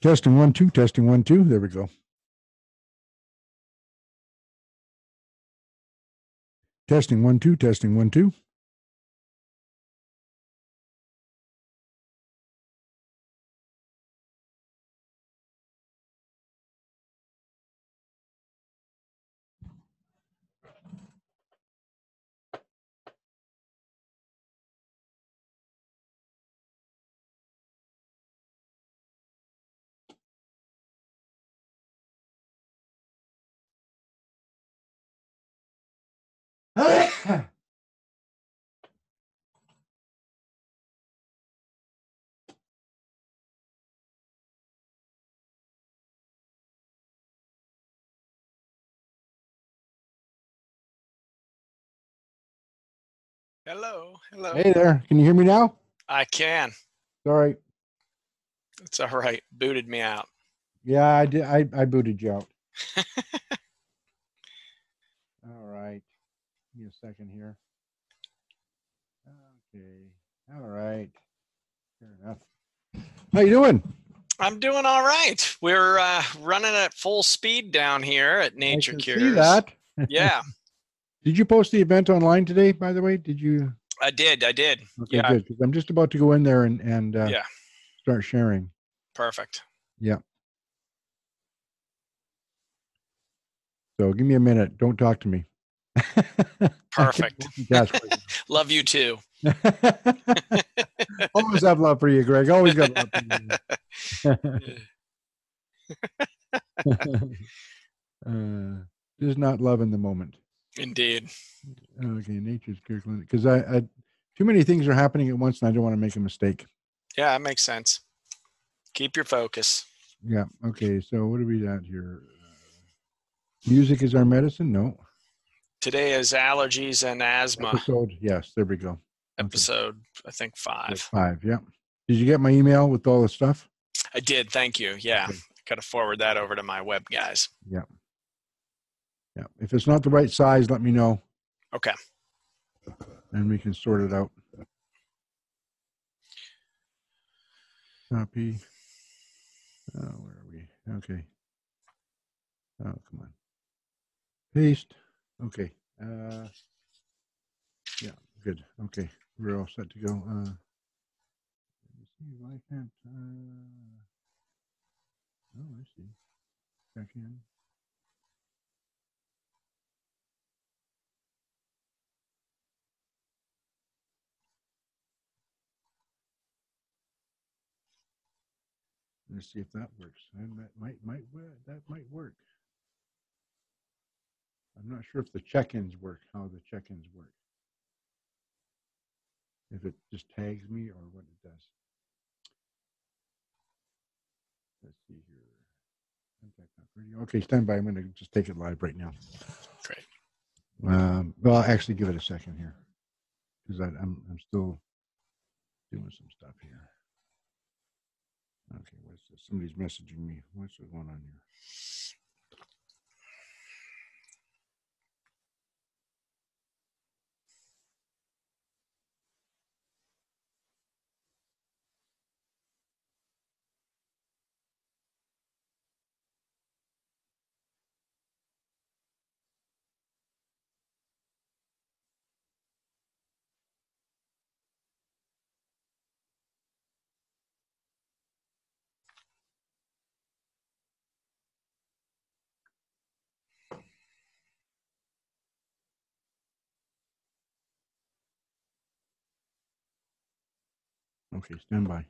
Testing 1 2, testing 1 2. There we go. Testing 1 2, testing 1 2. Hello. Hey there. Can you hear me now? I can. Sorry. It's all right. Booted me out. Yeah, I did. I booted you out. All right. Give me a second here. Okay. All right. Fair enough. How you doing? I'm doing all right. We're running at full speed down here at Nature I can Cures. see that. Yeah. Did you post the event online today, by the way? Did you? I did. Okay, yeah. good. Because I'm just about to go in there and yeah. start sharing. Perfect. Yeah. So give me a minute. Don't talk to me. Perfect. Love you too. Always have love for you, Greg. Always got love for you. Just not love in the moment. Indeed. Okay, Nature's Cure Clinic. Because I too many things are happening at once, and I don't want to make a mistake. Yeah, that makes sense. Keep your focus. Yeah. Okay. So what do we got here? Music is our medicine? No. Today is allergies and asthma. Episode. Yes. There we go. Episode, I think 5. 5. Yeah. Did you get my email with all the stuff? I did. Thank you. Yeah. Okay. Got to forward that over to my web guys. Yeah. Yeah. If it's not the right size, let me know. Okay. And we can sort it out. Copy. Oh, where are we? Okay. Oh, come on. Paste. Okay. Yeah, good. Okay. We're all set to go. Let me see if I can't. Oh, I see. Back in. Let's see if that works. And that might work. I'm not sure if the check-ins work, how the check-ins work. If it just tags me or what it does. Let's see here. Okay, stand by. I'm going to just take it live right now. Great. Well, I'll actually give it a second here because I'm still doing some stuff here. Okay, what's this? Somebody's messaging me. What's going on here? Okay, stand by.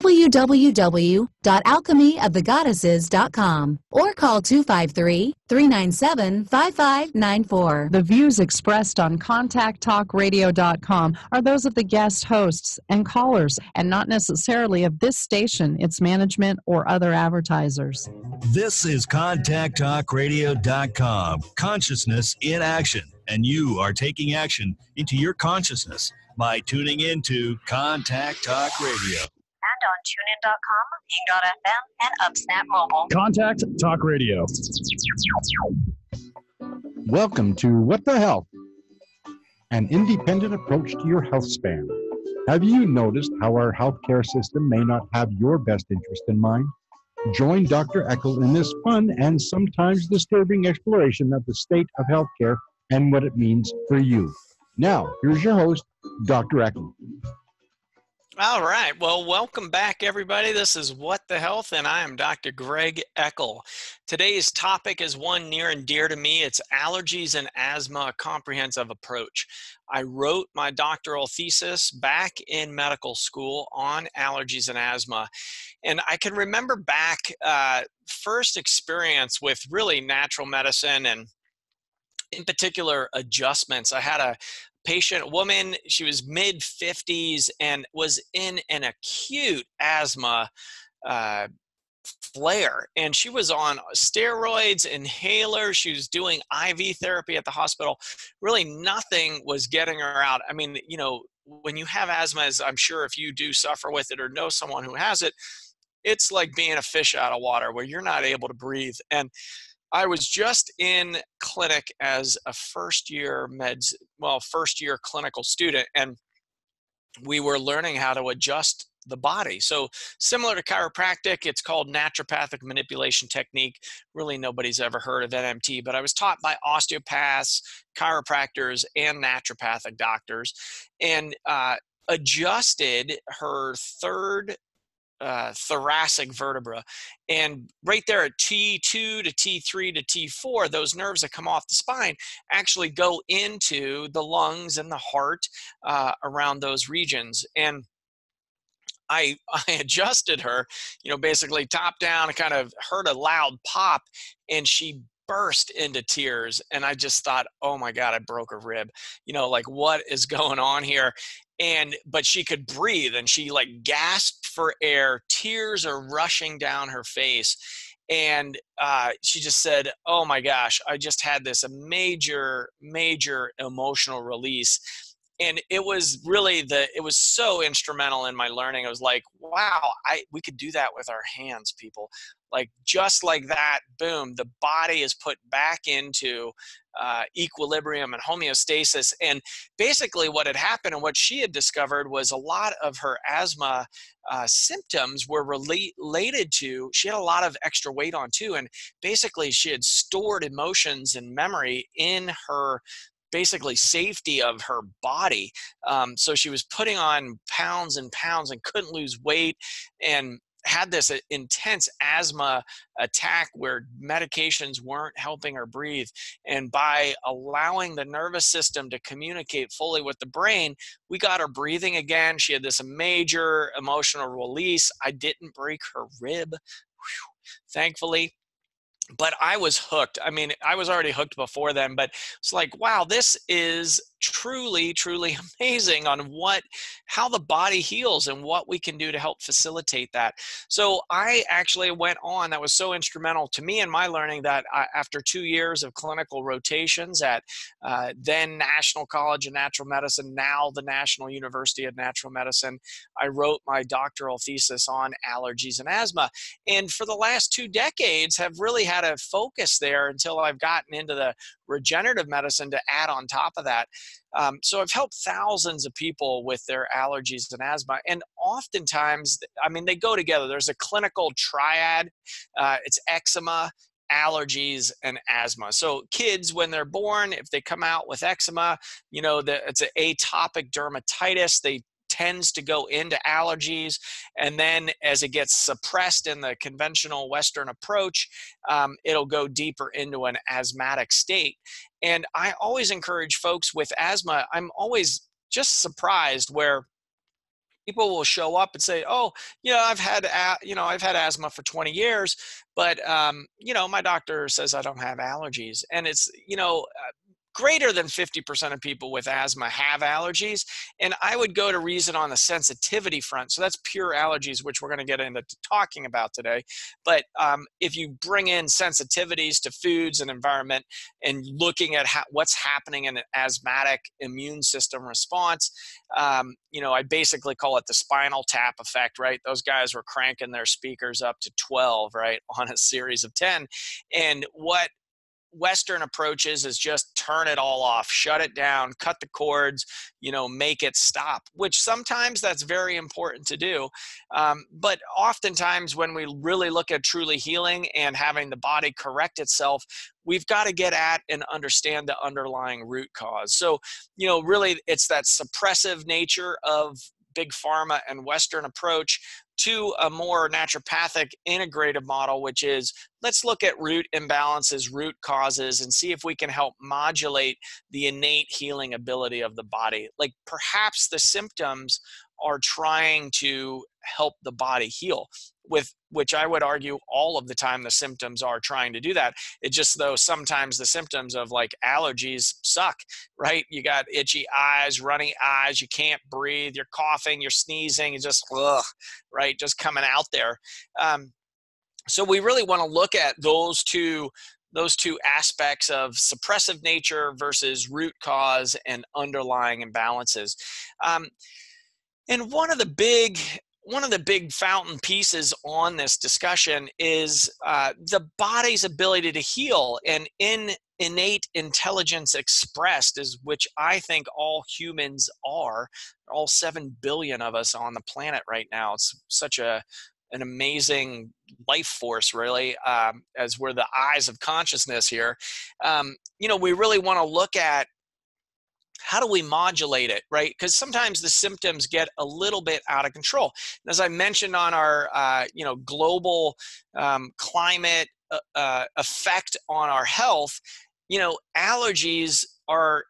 www.alchemyofthegoddesses.com or call 253-397-5594. The views expressed on contacttalkradio.com are those of the guest hosts and callers and not necessarily of this station, its management, or other advertisers. This is contacttalkradio.com. Consciousness in action. And you are taking action into your consciousness by tuning into Contact Talk Radio. And on TuneIn.com, Bing.fm, and UpSnap Mobile. Contact Talk Radio. Welcome to What the Health, an independent approach to your health span. Have you noticed how our healthcare system may not have your best interest in mind? Join Dr. Eckel in this fun and sometimes disturbing exploration of the state of healthcare and what it means for you. Now, here's your host, Dr. Eckel. All right. Well, welcome back, everybody. This is What the Health, and I am Dr. Greg Eckel. Today's topic is one near and dear to me. It's allergies and asthma, a comprehensive approach. I wrote my doctoral thesis back in medical school on allergies and asthma. And I can remember back first experience with really natural medicine and in particular adjustments. I had a patient woman, she was mid 50s and was in an acute asthma flare, and she was on steroids, inhalers, she was doing IV therapy at the hospital. Really nothing was getting her out. I mean, you know, when you have asthma, as I'm sure if you do suffer with it or know someone who has it, it's like being a fish out of water where you're not able to breathe. And I was just in clinic as a first year clinical student, and we were learning how to adjust the body. So similar to chiropractic, it's called naturopathic manipulation technique. Really nobody's ever heard of NMT, but I was taught by osteopaths, chiropractors, and naturopathic doctors, and adjusted her third thoracic vertebra. And right there at T2 to T3 to T4, those nerves that come off the spine actually go into the lungs and the heart around those regions. And I adjusted her, you know, basically top down. I kind of heard a loud pop, and she burst into tears. And I just thought, oh my God, I broke a rib. You know, like, what is going on here? But she could breathe, and she like gasped for air. Tears are rushing down her face. And she just said, oh my gosh, I just had this major emotional release. And it was really it was so instrumental in my learning. I was like, wow, we could do that with our hands, people. Like, just like that, boom, the body is put back into equilibrium and homeostasis. And basically what had happened and what she had discovered was a lot of her asthma symptoms were related to, she had a lot of extra weight on too. And basically she had stored emotions and memory in her basically safety of her body. So she was putting on pounds and pounds and couldn't lose weight, and had this intense asthma attack where medications weren't helping her breathe. And by allowing the nervous system to communicate fully with the brain, we got her breathing again. She had this major emotional release. I didn't break her rib, thankfully. But I was hooked. I mean, I was already hooked before then, but it's like, wow, this is truly amazing on how the body heals and what we can do to help facilitate that. So I actually went on, that was so instrumental to me in my learning, that after 2 years of clinical rotations at then National College of Natural Medicine, now the National University of Natural Medicine, I wrote my doctoral thesis on allergies and asthma. And for the last 2 decades have really had a focus there until I've gotten into the regenerative medicine to add on top of that. So I've helped thousands of people with their allergies and asthma. And oftentimes, I mean, they go together. There's a clinical triad. It's eczema, allergies, and asthma. So kids, when they're born, if they come out with eczema, you know, it's an atopic dermatitis. They tends to go into allergies, and then as it gets suppressed in the conventional Western approach, it'll go deeper into an asthmatic state. And I always encourage folks with asthma, I'm always just surprised where people will show up and say, oh, you know, I've had asthma for 20 years, but, you know, my doctor says I don't have allergies. And it's, you know, greater than 50% of people with asthma have allergies. And I would go to reason on the sensitivity front. So that's pure allergies, which we're going to get into talking about today. But if you bring in sensitivities to foods and environment and looking at what's happening in an asthmatic immune system response, you know, I basically call it the spinal tap effect, right? Those guys were cranking their speakers up to 12, right, on a series of 10. And Western approaches is just turn it all off, shut it down, cut the cords, make it stop, which sometimes that's very important to do. But oftentimes when we really look at truly healing and having the body correct itself, we've got to get at and understand the underlying root cause. So, really it's that suppressive nature of big pharma and Western approach to a more naturopathic integrative model, which is let's look at root imbalances, root causes, and see if we can help modulate the innate healing ability of the body. Like perhaps the symptoms are trying to help the body heal, with which I would argue all of the time the symptoms are trying to do that. It just, though, sometimes the symptoms of like allergies suck, right? You got itchy eyes, runny eyes, you can't breathe, you're coughing, you're sneezing, it's just, right? Just coming out there. So we really want to look at those two aspects of suppressive nature versus root cause and underlying imbalances. And one of the big fountain pieces on this discussion is the body's ability to heal and innate intelligence expressed, is which I think all humans are, all 7 billion of us on the planet right now. It's such an amazing life force, really, as we're the eyes of consciousness here. We really want to look at how do we modulate it, right? Because sometimes the symptoms get a little bit out of control. And as I mentioned on our, global climate effect on our health, allergies are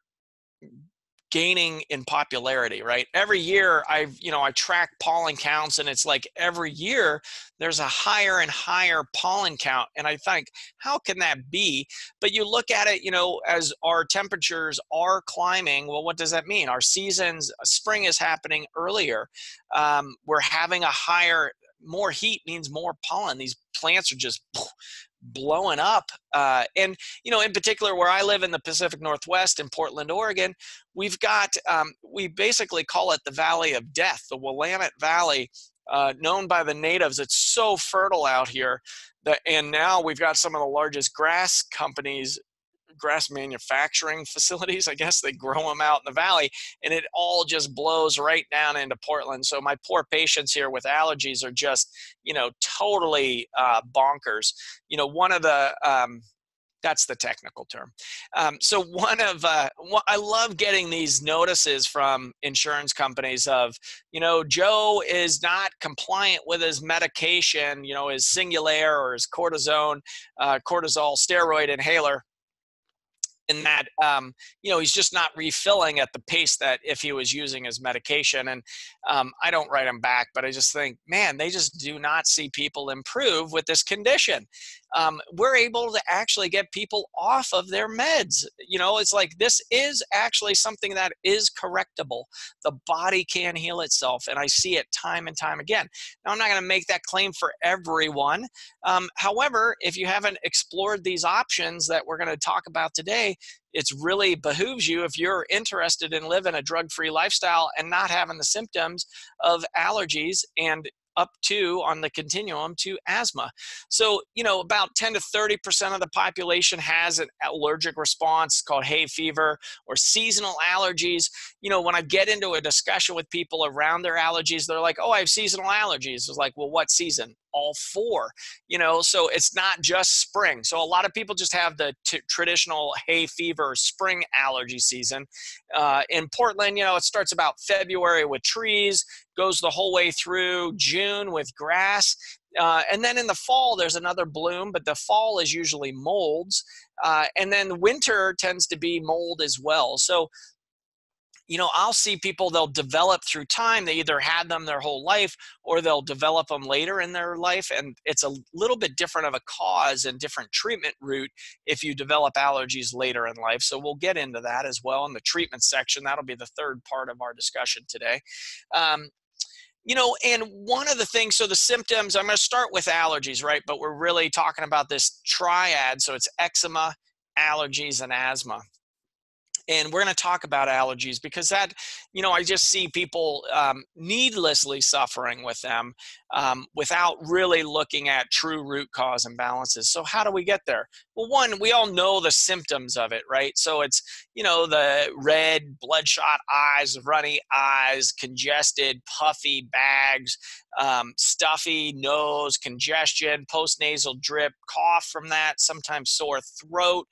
gaining in popularity, right? Every year I track pollen counts, and it's like every year there's a higher and higher pollen count. And I think, how can that be? But you look at it, as our temperatures are climbing, well, what does that mean? Our seasons, spring is happening earlier. We're having more heat means more pollen. These plants are just blowing up. And, in particular, where I live in the Pacific Northwest in Portland, Oregon, we've got, we basically call it the Valley of Death, the Willamette Valley, known by the natives. It's so fertile out here and now we've got some of the largest grass manufacturing facilities, I guess. They grow them out in the valley, and it all just blows right down into Portland. So my poor patients here with allergies are just, totally bonkers. One of the, that's the technical term. So I love getting these notices from insurance companies of, Joe is not compliant with his medication, his Singulair or his cortisol steroid inhaler. In that, he's just not refilling at the pace that if he was using his medication. And I don't write him back, but I just think, man, they just do not see people improve with this condition. We're able to actually get people off of their meds. It's like, this is actually something that is correctable. The body can heal itself, and I see it time and time again. Now, I'm not going to make that claim for everyone. However, if you haven't explored these options that we're going to talk about today, it's really behooves you, if you're interested in living a drug-free lifestyle and not having the symptoms of allergies and up to, on the continuum, to asthma. So, about 10 to 30% of the population has an allergic response called hay fever or seasonal allergies. When I get into a discussion with people around their allergies, they're like, oh, I have seasonal allergies. It's like, well, what season? All 4, so it's not just spring. So a lot of people just have the traditional hay fever spring allergy season. In Portland, it starts about February with trees, goes the whole way through June with grass. And then in the fall, there's another bloom, but the fall is usually molds. And then winter tends to be mold as well. So, I'll see people, they'll develop through time. They either had them their whole life or they'll develop them later in their life. And it's a little bit different of a cause and different treatment route if you develop allergies later in life. So we'll get into that as well in the treatment section. That'll be the third part of our discussion today. And one of the things, so the symptoms, I'm going to start with allergies, right? But we're really talking about this triad. So it's eczema, allergies, and asthma. And we're going to talk about allergies because that, I just see people needlessly suffering with them without really looking at true root cause imbalances. So how do we get there? Well, one, we all know the symptoms of it, right? So it's, the red, bloodshot eyes, runny eyes, congested, puffy bags, stuffy nose, congestion, postnasal drip, cough from that, sometimes sore throat,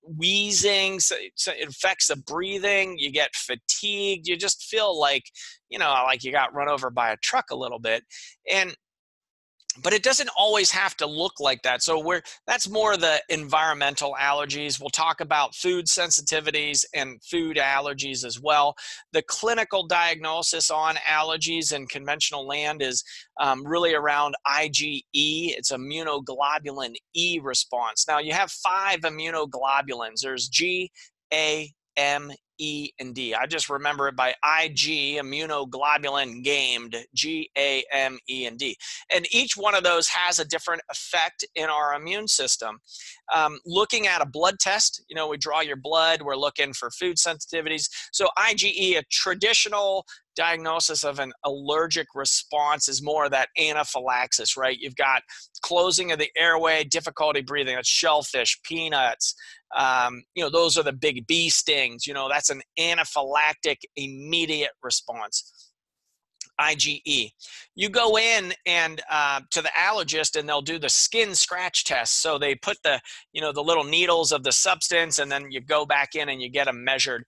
wheezing, so it affects the breathing, you get fatigued, you just feel like, like you got run over by a truck a little bit. But it doesn't always have to look like that. So that's more the environmental allergies. We'll talk about food sensitivities and food allergies as well. The clinical diagnosis on allergies in conventional land is really around IgE. It's immunoglobulin E response. Now you have 5 immunoglobulins. There's G, A, M, E, and D. I just remember it by IG, immunoglobulin gamed, G, A, M, E, and D. And each one of those has a different effect in our immune system. Looking at a blood test, we draw your blood, we're looking for food sensitivities. So IgE, a traditional diagnosis of an allergic response, is more of that anaphylaxis, right? You've got closing of the airway, difficulty breathing, that's shellfish, peanuts, those are the big bee stings, that's an anaphylactic immediate response. IgE. You go in and to the allergist and they'll do the skin scratch test. So they put the little needles of the substance and then you go back in and you get them measured.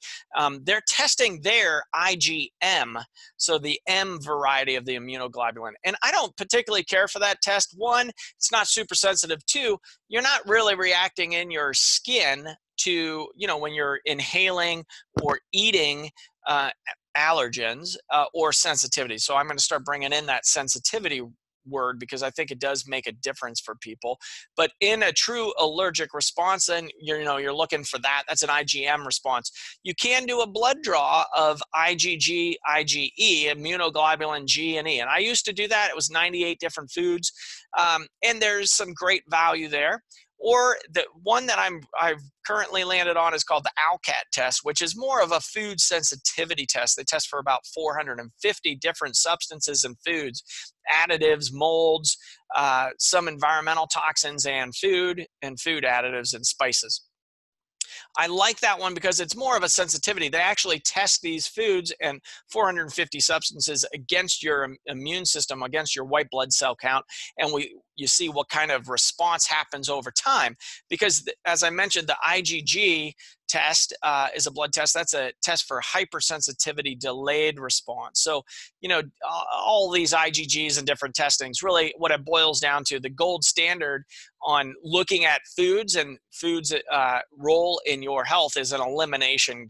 They're testing their IgM, so the M variety of the immunoglobulin. And I don't particularly care for that test. One, it's not super sensitive. Two, you're not really reacting in your skin to, when you're inhaling or eating allergens or sensitivity. So I'm going to start bringing in that sensitivity word because I think it does make a difference for people. But in a true allergic response, then you're looking for that. That's an IgM response. You can do a blood draw of IgG, IgE, immunoglobulin G and E. And I used to do that. It was 98 different foods. And there's some great value there. Or the one that I've currently landed on is called the ALCAT test, which is more of a food sensitivity test. They test for about 450 different substances in foods, additives, molds, some environmental toxins, and food additives and spices. I like that one because it's more of a sensitivity. They actually test these foods and 450 substances against your immune system, against your white blood cell count, and you see what kind of response happens over time. Because as I mentioned, the IgG test is a blood test. That's a test for hypersensitivity delayed response. So, all these IgGs and different testings, really what it boils down to, the gold standard on looking at foods and foods' role in your health is an elimination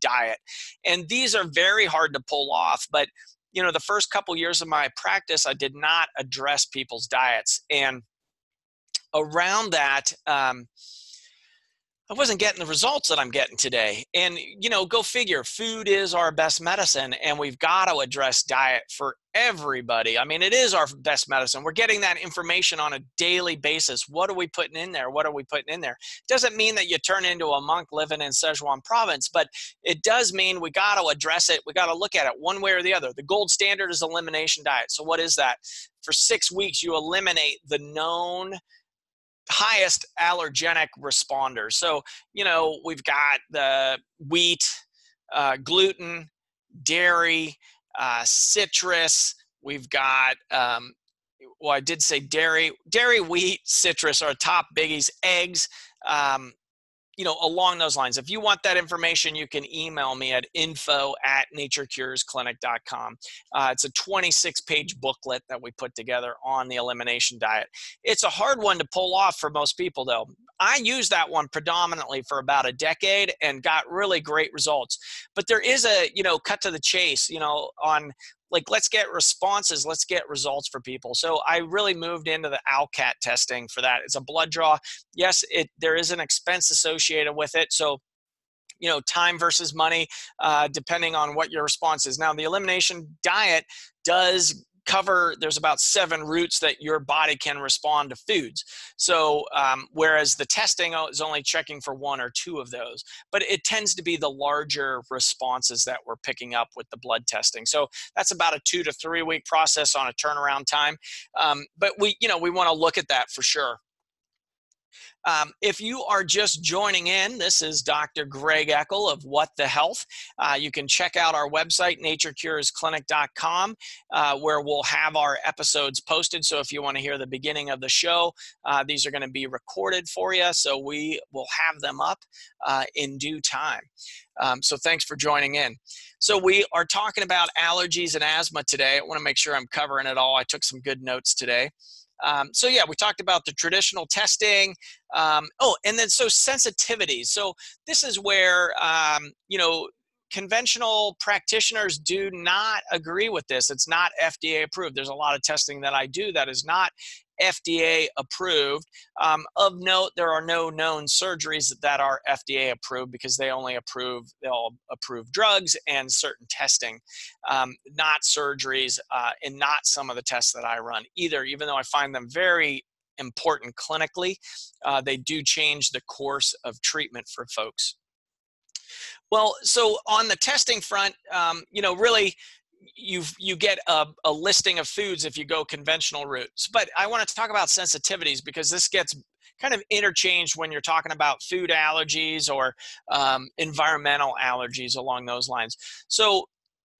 diet. And these are very hard to pull off, but the first couple years of my practice, I did not address people's diets. And around that, I wasn't getting the results that I'm getting today. And, go figure, food is our best medicine, and we've got to address diet for everybody. I mean, it is our best medicine. We're getting that information on a daily basis. What are we putting in there? What are we putting in there? Doesn't mean that you turn into a monk living in Sichuan province, but it does mean we got to address it. We got to look at it one way or the other. The gold standard is elimination diet. So what is that? For 6 weeks, you eliminate the known highest allergenic responders. So, we've got the wheat, gluten, dairy, citrus. We've got, I did say dairy, wheat, citrus are top biggies, eggs, along those lines. If you want that information, you can email me at info@naturecuresclinic.com. It's a 26-page booklet that we put together on the elimination diet. It's a hard one to pull off for most people, though. I used that one predominantly for about a decade and got really great results. But there is a, cut to the chase, on let's get responses, let's get results for people. So I really moved into the ALCAT testing for that. It's a blood draw. Yes, there is an expense associated with it. So, time versus money, depending on what your response is. Now, the elimination diet does there's about 7 routes that your body can respond to foods. So whereas the testing is only checking for 1 or 2 of those, but it tends to be the larger responses that we're picking up with the blood testing. So that's about a 2 to 3 week process on a turnaround time. But we want to look at that for sure. If you are just joining in, this is Dr. Greg Eckel of What the Health. You can check out our website, naturecuresclinic.com, where we'll have our episodes posted. So if you want to hear the beginning of the show, these are going to be recorded for you. So we will have them up in due time. So thanks for joining in. So we are talking about allergies and asthma today. I want to make sure I'm covering it all. I took some good notes today. So yeah, we talked about the traditional testing. And then so sensitivities. So this is where, conventional practitioners do not agree with this. It's not FDA approved. There's a lot of testing that I do that is not FDA approved. Of note, there are no known surgeries that are FDA approved because they'll approve drugs and certain testing, not surgeries, and not some of the tests that I run either, even though I find them very important clinically. They do change the course of treatment for folks. Well, so on the testing front, really, you get a listing of foods if you go conventional routes. But I want to talk about sensitivities because this gets kind of interchanged when you're talking about food allergies or environmental allergies along those lines. So,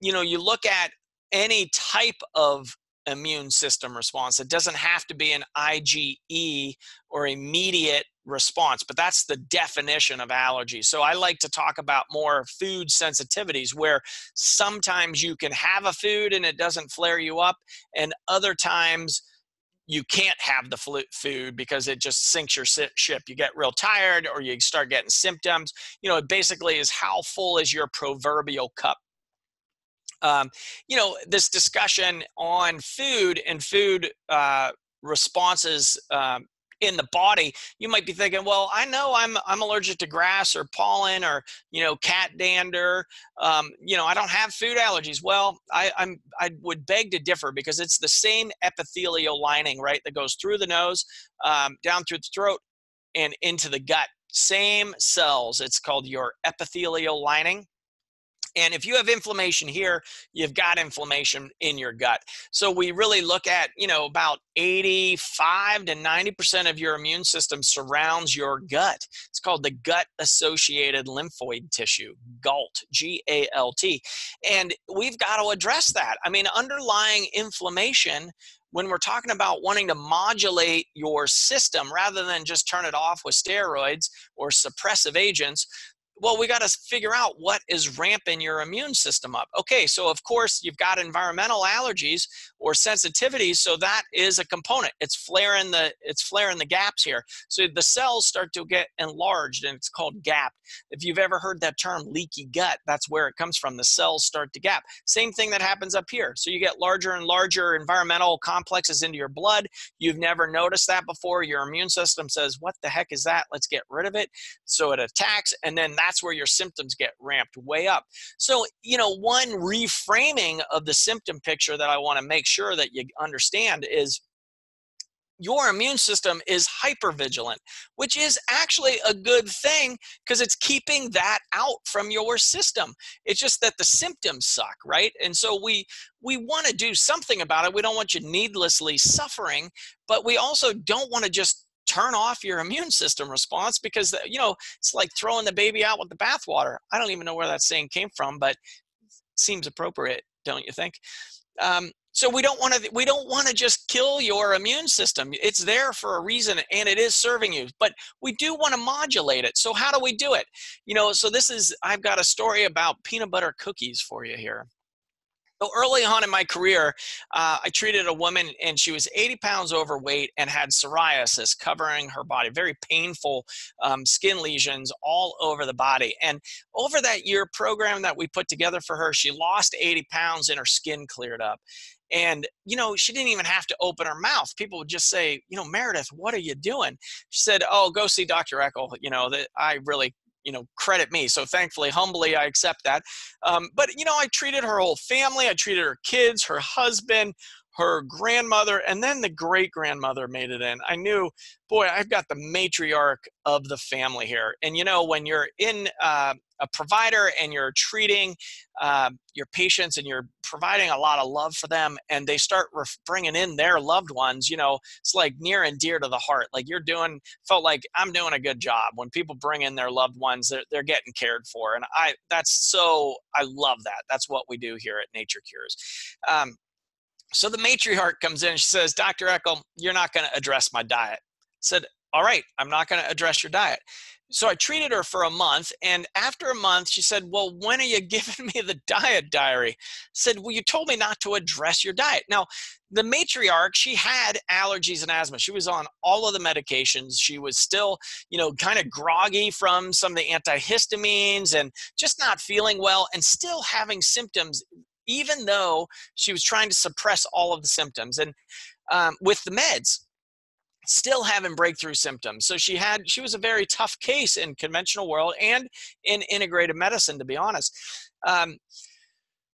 you look at any type of immune system response. It doesn't have to be an IgE or immediate response, but that's the definition of allergy. So I like to talk about more food sensitivities where sometimes you can have a food and it doesn't flare you up, and other times you can't have the food because it just sinks your ship. You get real tired or you start getting symptoms. It basically is how full is your proverbial cup. This discussion on food and food responses in the body, you might be thinking, well, I know I'm allergic to grass or pollen or, cat dander. I don't have food allergies. Well, I would beg to differ because it's the same epithelial lining, right, that goes through the nose, down through the throat and into the gut. Same cells. It's called your epithelial lining. And if you have inflammation here, you've got inflammation in your gut. So we really look at, about 85 to 90% of your immune system surrounds your gut. It's called the gut-associated lymphoid tissue, GALT, G-A-L-T. And we've got to address that. I mean, underlying inflammation, when we're talking about wanting to modulate your system rather than just turn it off with steroids or suppressive agents, well, we got to figure out what is ramping your immune system up. Okay, so of course you've got environmental allergies or sensitivities, so that is a component. It's flaring the gaps here. So the cells start to get enlarged, and it's called gap. If you've ever heard that term leaky gut, that's where it comes from. The cells start to gap. Same thing that happens up here. So you get larger and larger environmental complexes into your blood. You've never noticed that before. Your immune system says, what the heck is that? Let's get rid of it. So it attacks, and then that's where your symptoms get ramped way up. So, one reframing of the symptom picture that I want to make sure that you understand is your immune system is hypervigilant, which is actually a good thing because it's keeping that out from your system. It's just that the symptoms suck, right? And so we want to do something about it. We don't want you needlessly suffering, but we also don't want to just turn off your immune system response because, it's like throwing the baby out with the bathwater. I don't even know where that saying came from, but it seems appropriate, don't you think? So we don't want to just kill your immune system. It's there for a reason and it is serving you, but we do want to modulate it. So how do we do it? So I've got a story about peanut butter cookies for you here. So early on in my career, I treated a woman and she was 80 pounds overweight and had psoriasis covering her body, very painful skin lesions all over the body. And over that year program that we put together for her, she lost 80 pounds and her skin cleared up. And, she didn't even have to open her mouth. People would just say, Meredith, what are you doing? She said, oh, go see Dr. Eckel. That I really credit me. So thankfully, humbly, I accept that. But, I treated her whole family. I treated her kids, her husband, her grandmother, and then the great-grandmother made it in. I knew, boy, I've got the matriarch of the family here. And, you know, when you're in a provider and you're treating your patients and you're providing a lot of love for them, and they start bringing in their loved ones, you know, it's like near and dear to the heart. Like felt like I'm doing a good job. When people bring in their loved ones, they're getting cared for. And I love that. That's what we do here at Nature Cures. So the matriarch comes in and she says, Dr. Eckel, you're not going to address my diet. I said, all right, I'm not going to address your diet. So I treated her for a month. And after a month, she said, well, when are you giving me the diet diary? I said, well, you told me not to address your diet. Now, the matriarch, she had allergies and asthma. She was on all of the medications. She was still, you know, kind of groggy from some of the antihistamines and just not feeling well and still having symptoms, even though she was trying to suppress all of the symptoms. And with the meds, still having breakthrough symptoms. So she was a very tough case in conventional world and in integrative medicine, to be honest.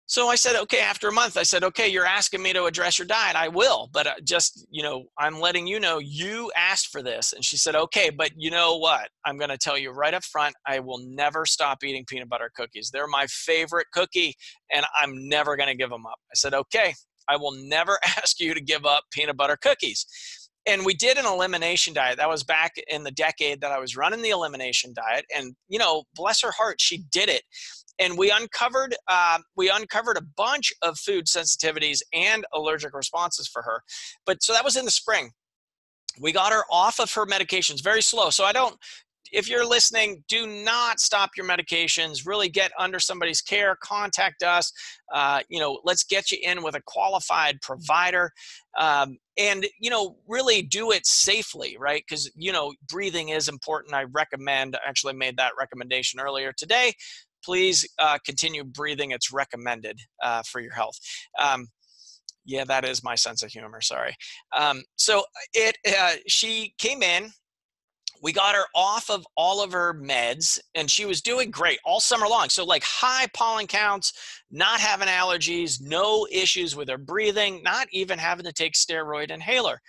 So I said, okay, after a month, I said, okay, you're asking me to address your diet. I will, but just, you know, I'm letting you know you asked for this. And she said, okay, but you know what? I'm going to tell you right up front, I will never stop eating peanut butter cookies. They're my favorite cookie, and I'm never going to give them up. I said, okay, I will never ask you to give up peanut butter cookies. And we did an elimination diet. That was back in the decade that I was running the elimination diet. And, you know, bless her heart, she did it. And we uncovered a bunch of food sensitivities and allergic responses for her. But so that was in the spring. We got her off of her medications very slow. So if you're listening, do not stop your medications. Really get under somebody's care. Contact us. You know, let's get you in with a qualified provider. And, you know, really do it safely, right? Because, you know, breathing is important. I actually made that recommendation earlier today. Please continue breathing. It's recommended for your health. Yeah, that is my sense of humor. Sorry. So she came in. We got her off of all of her meds, and she was doing great all summer long. So like high pollen counts, not having allergies, no issues with her breathing, not even having to take steroid inhaler.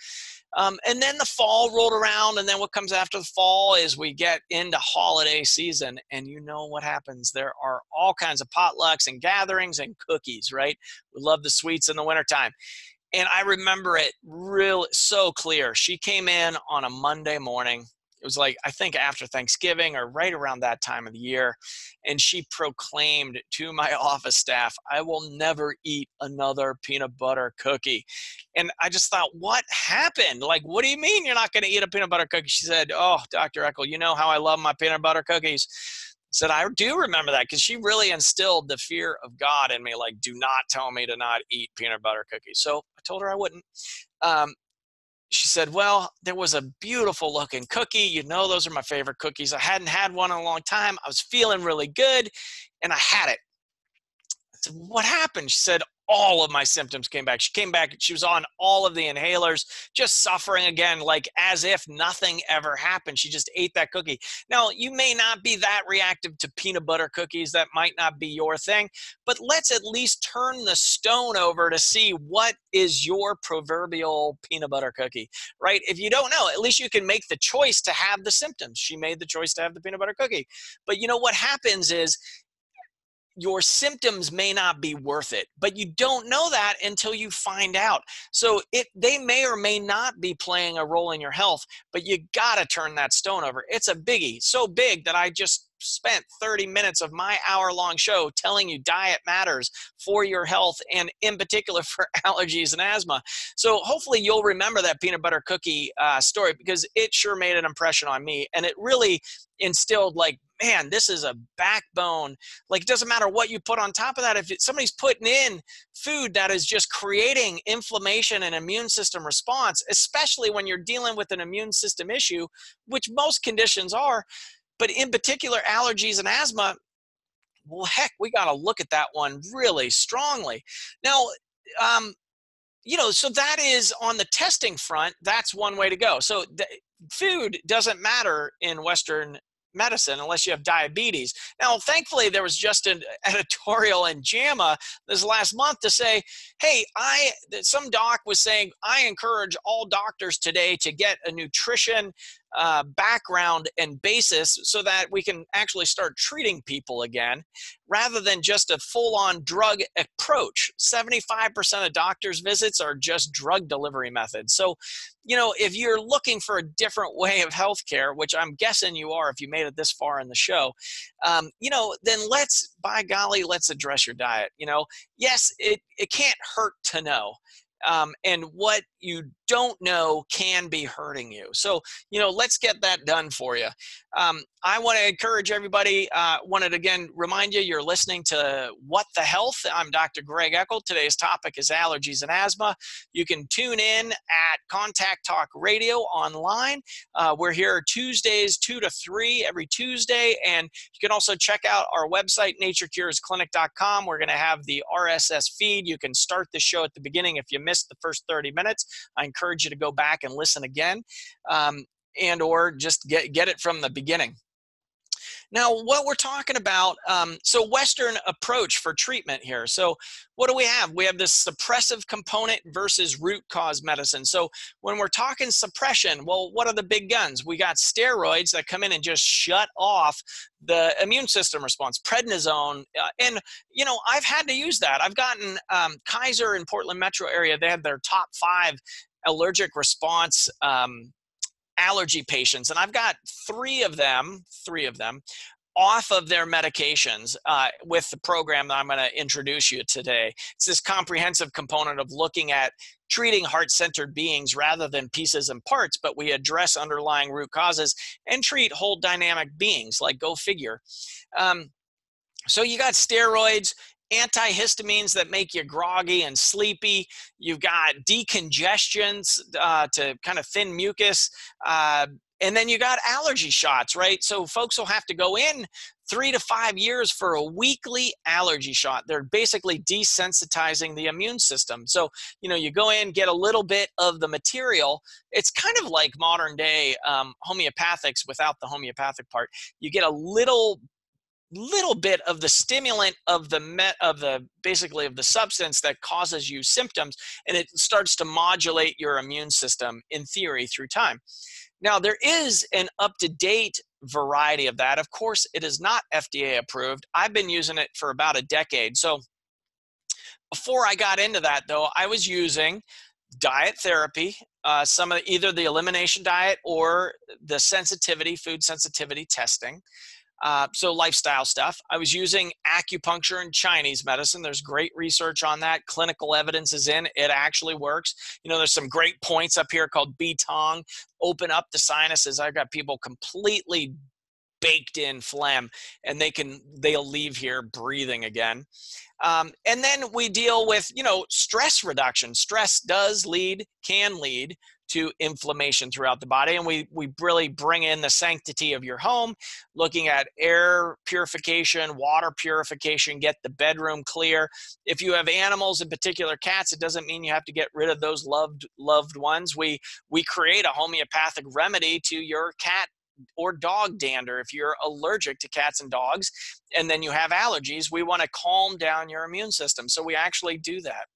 And then the fall rolled around, and then what comes after the fall is we get into holiday season, and you know what happens. There are all kinds of potlucks and gatherings and cookies, right? We love the sweets in the wintertime. And I remember it really so clear. She came in on a Monday morning. It was like, I think after Thanksgiving or right around that time of the year. And she proclaimed to my office staff, I will never eat another peanut butter cookie. And I just thought, what happened? Like, what do you mean you're not going to eat a peanut butter cookie? She said, oh, Dr. Eckel, you know how I love my peanut butter cookies. I said, I do remember that, because she really instilled the fear of God in me. Like, do not tell me to not eat peanut butter cookies. So I told her I wouldn't. She said, well, there was a beautiful looking cookie. You know, those are my favorite cookies. I hadn't had one in a long time. I was feeling really good, and I had it. I said, what happened? She said, all of my symptoms came back. She came back. She was on all of the inhalers, just suffering again, like as if nothing ever happened. She just ate that cookie. Now, you may not be that reactive to peanut butter cookies. That might not be your thing, but let's at least turn the stone over to see what is your proverbial peanut butter cookie, right? If you don't know, at least you can make the choice to have the symptoms. She made the choice to have the peanut butter cookie. But you know what happens is, your symptoms may not be worth it, but you don't know that until you find out. So they may or may not be playing a role in your health, but you got to turn that stone over. It's a biggie, so big that I just spent 30 minutes of my hour-long show telling you diet matters for your health, and in particular for allergies and asthma. So hopefully you'll remember that peanut butter cookie story, because it sure made an impression on me, and it really instilled, like, man, this is a backbone. Like, it doesn't matter what you put on top of that. If somebody's putting in food that is just creating inflammation and immune system response, especially when you're dealing with an immune system issue, which most conditions are, but in particular allergies and asthma, well, heck, we got to look at that one really strongly. Now, you know, so that is on the testing front. That's one way to go. So food doesn't matter in Western medicine unless you have diabetes. Now, thankfully, there was just an editorial in JAMA this last month to say, hey, some doc was saying, I encourage all doctors today to get a nutrition background and basis so that we can actually start treating people again rather than just a full-on drug approach. 75% of doctors' visits are just drug delivery methods. So, if you're looking for a different way of healthcare, which I'm guessing you are if you made it this far in the show, then by golly, let's address your diet. Yes, it can't hurt to know. And what you don't know can be hurting you. So, let's get that done for you. I want to encourage everybody, wanted to again remind you, you're listening to What the Health. I'm Dr. Greg Eckel. Today's topic is allergies and asthma. You can tune in at Contact Talk Radio online. We're here Tuesdays 2 to 3 every Tuesday. And you can also check out our website, naturecuresclinic.com. We're going to have the RSS feed. You can start the show at the beginning if you missed the first 30 minutes. I encourage you to go back and listen again, and or just get it from the beginning. Now, what we're talking about, so Western approach for treatment here. So what do we have? We have this suppressive component versus root cause medicine. So when we're talking suppression, well, what are the big guns? We got steroids that come in and just shut off the immune system response, prednisone. And, I've had to use that. I've gotten Kaiser in Portland metro area. They had their top 5 allergic response allergy patients, and I've got three of them off of their medications with the program that I'm going to introduce you today. It's this comprehensive component of looking at treating heart-centered beings rather than pieces and parts, but we address underlying root causes and treat whole dynamic beings, like go figure. So you got steroids, antihistamines that make you groggy and sleepy. You've got decongestants to kind of thin mucus. And then you got allergy shots, right? So folks will have to go in 3 to 5 years for a weekly allergy shot. They're basically desensitizing the immune system. So, you go in, get a little bit of the material. It's kind of like modern day homeopathics without the homeopathic part. You get a little bit of the stimulant of basically of the substance that causes you symptoms, and it starts to modulate your immune system in theory through time. Now, there is an up-to-date variety of that. Of course, it is not FDA approved. I've been using it for about a decade. So before I got into that, though, I was using diet therapy, either the elimination diet or the food sensitivity testing. So lifestyle stuff. I was using acupuncture and Chinese medicine. There's great research on that. Clinical evidence is in. It actually works. There's some great points up here called Bitong. Open up the sinuses. I've got people completely baked in phlegm, and they'll leave here breathing again. And then we deal with, stress reduction. Stress can lead to inflammation throughout the body. And we really bring in the sanctity of your home, looking at air purification, water purification, get the bedroom clear. If you have animals, in particular cats, it doesn't mean you have to get rid of those loved ones. We create a homeopathic remedy to your cat or dog dander. If you're allergic to cats and dogs, and then you have allergies, we want to calm down your immune system. So we actually do that.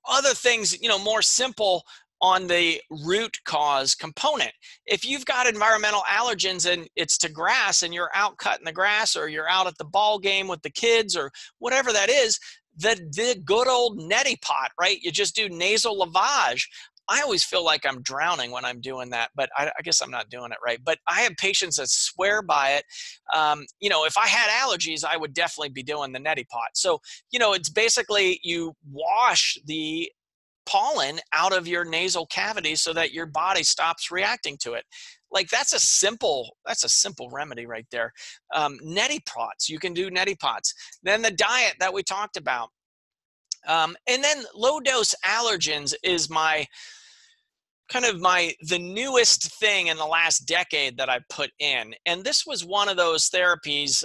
Other things, more simple on the root cause component. If you've got environmental allergens and it's to grass and you're out cutting the grass, or you're out at the ball game with the kids, or whatever that is, the good old neti pot, right? You just do nasal lavage. I always feel like I'm drowning when I'm doing that, but I guess I'm not doing it right. But I have patients that swear by it. If I had allergies, I would definitely be doing the neti pot. So, it's basically you wash the pollen out of your nasal cavities so that your body stops reacting to it. Like that's a simple remedy right there. Neti pots, you can do neti pots. Then the diet that we talked about. And then low dose allergens is the newest thing in the last decade that I put in. And this was one of those therapies,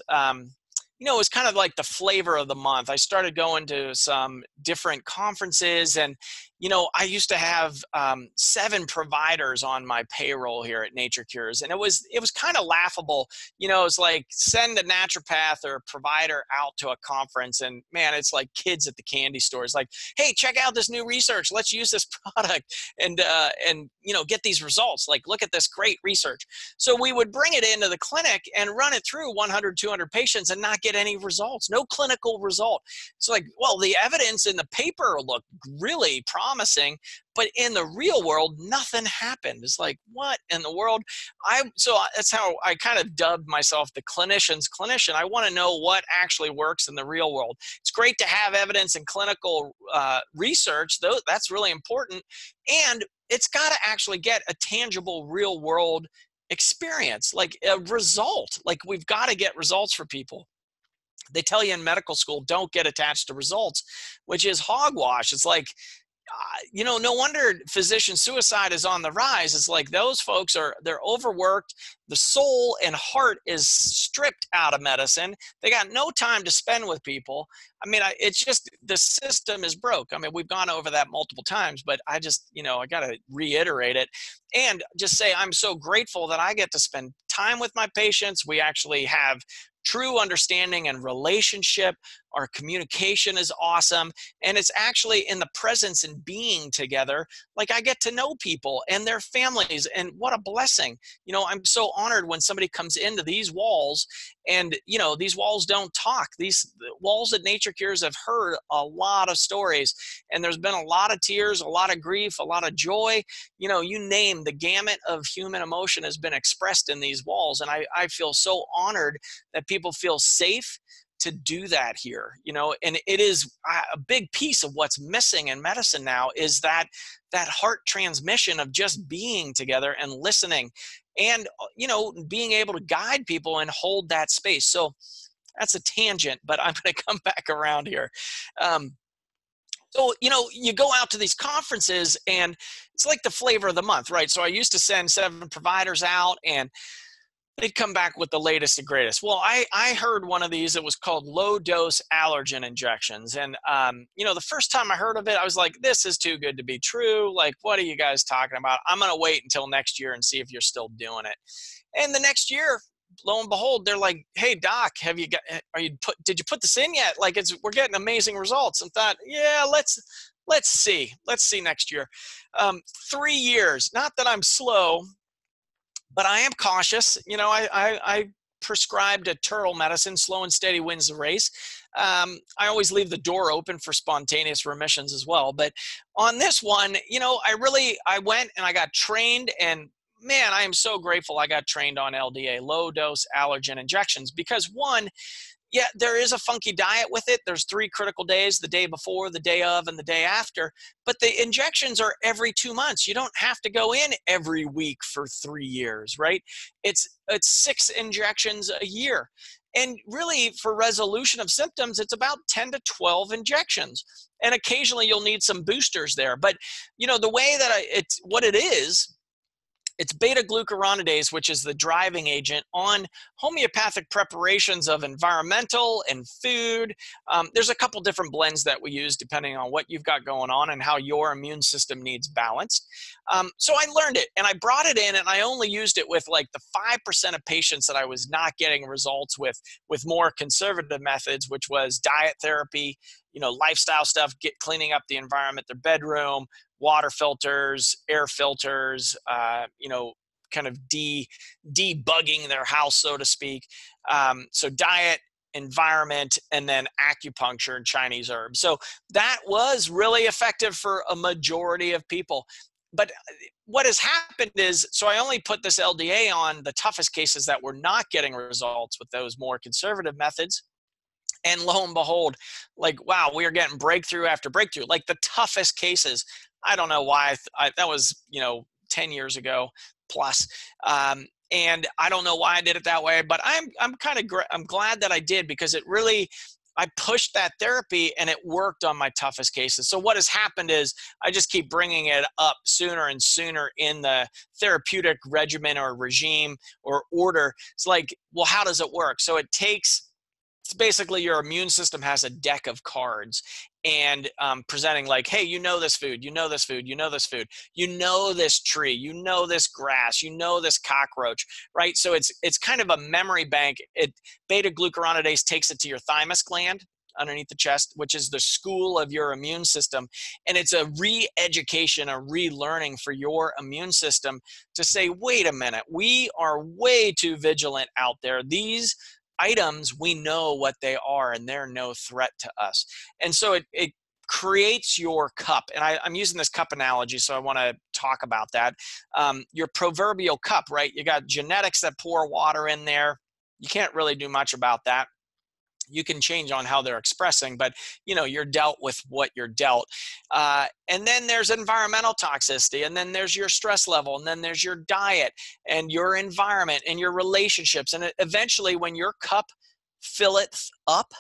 it was kind of like the flavor of the month. I started going to some different conferences, and I used to have 7 providers on my payroll here at Nature Cures, and it was kind of laughable. It's like send a naturopath or a provider out to a conference, and man, it's like kids at the candy store. It's like, hey, check out this new research. Let's use this product and get these results. Like, look at this great research. So we would bring it into the clinic and run it through 100, 200 patients and not get any results, no clinical result. It's like, well, the evidence in the paper looked really promising, but in the real world, nothing happened. It's like, what in the world? So that's how I kind of dubbed myself the clinician's clinician. I want to know what actually works in the real world. It's great to have evidence in clinical research, though. That's really important. And it's got to actually get a tangible real world experience, like a result. Like, we've got to get results for people. They tell you in medical school, don't get attached to results, which is hogwash. It's like, no wonder physician suicide is on the rise. It's like those folks they're overworked. The soul and heart is stripped out of medicine. They got no time to spend with people. I mean, it's just, the system is broke. I mean, we've gone over that multiple times, but I just, I got to reiterate it and just say, I'm so grateful that I get to spend time with my patients. We actually have true understanding and relationship. Our communication is awesome. And it's actually in the presence and being together. Like, I get to know people and their families, and what a blessing. I'm so honored when somebody comes into these walls, and, these walls don't talk. These walls at Nature Cures have heard a lot of stories, and there's been a lot of tears, a lot of grief, a lot of joy. You name the gamut of human emotion has been expressed in these walls. And I feel so honored that people feel safe to do that here, and it is a big piece of what's missing in medicine now, is that heart transmission of just being together and listening and, being able to guide people and hold that space. So that's a tangent, but I'm going to come back around here. So, you go out to these conferences and it's like the flavor of the month, right? So I used to send 7 providers out, and they'd come back with the latest and greatest. Well, I heard one of these. It was called low-dose allergen injections. And, the first time I heard of it, I was like, this is too good to be true. Like, what are you guys talking about? I'm going to wait until next year and see if you're still doing it. And the next year, lo and behold, they're like, hey, doc, did you put this in yet? Like, we're getting amazing results. And thought, yeah, let's see next year. 3 years, not that I'm slow, but I am cautious. I prescribed a turtle medicine. Slow and steady wins the race. I always leave the door open for spontaneous remissions as well. But on this one, I went and I got trained, and man, I am so grateful I got trained on LDA, low dose allergen injections, because one, yeah, there is a funky diet with it. There's 3 critical days: the day before, the day of, and the day after. But the injections are every 2 months. You don't have to go in every week for 3 years, right? It's 6 injections a year. And really, for resolution of symptoms, it's about 10 to 12 injections. And occasionally you'll need some boosters there. But, the way that what it is, it's beta-glucuronidase, which is the driving agent on homeopathic preparations of environmental and food. There's a couple different blends that we use depending on what you've got going on and how your immune system needs balanced. So I learned it, and I brought it in, and I only used it with like the 5% of patients that I was not getting results with more conservative methods, which was diet therapy, lifestyle stuff, cleaning up the environment, their bedroom, water filters, air filters, kind of debugging their house, so to speak. So diet, environment, and then acupuncture and Chinese herbs. So that was really effective for a majority of people. But what has happened is, so I only put this LDA on the toughest cases that were not getting results with those more conservative methods. And lo and behold, like, wow, we are getting breakthrough after breakthrough, like the toughest cases. I don't know why that was, 10 years ago plus. And I don't know why I did it that way, but I'm glad that I did, because I pushed that therapy and it worked on my toughest cases. So what has happened is I just keep bringing it up sooner and sooner in the therapeutic regimen or regime or order. It's like, well, how does it work? So it takes It's basically your immune system has a deck of cards and presenting like, hey, you know this food, you know this food, you know this food, you know this tree, you know this grass, you know this cockroach, right? So it's kind of a memory bank. Beta glucuronidase takes it to your thymus gland underneath the chest, which is the school of your immune system. And it's a re-education, a relearning for your immune system to say, wait a minute, we are way too vigilant out there. These items, we know what they are and they're no threat to us. And so it creates your cup. And I'm using this cup analogy, so I want to talk about that. Your proverbial cup, right? You got genetics that pour water in there. You can't really do much about that. You can change on how they're expressing, but you're dealt with what you're dealt. And then there's environmental toxicity, and then there's your stress level, and then there's your diet and your environment and your relationships. And eventually when your cup filleth up,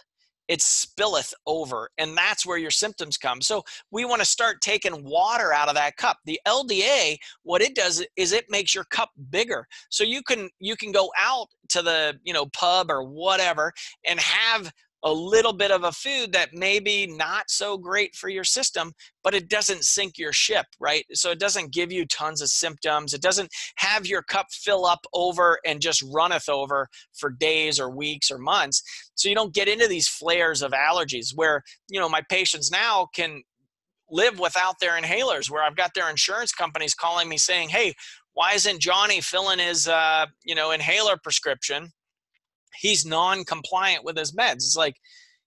it spilleth over, and that's where your symptoms come. So we want to start taking water out of that cup. The LDA, what it does is it makes your cup bigger. So you can go out to the pub or whatever and have a little bit of a food that may be not so great for your system, but it doesn't sink your ship, right? So it doesn't give you tons of symptoms. It doesn't have your cup fill up over and just runneth over for days or weeks or months. So you don't get into these flares of allergies where, my patients now can live without their inhalers, where I've got their insurance companies calling me saying, hey, why isn't Johnny filling his, inhaler prescription? He's non-compliant with his meds. It's like,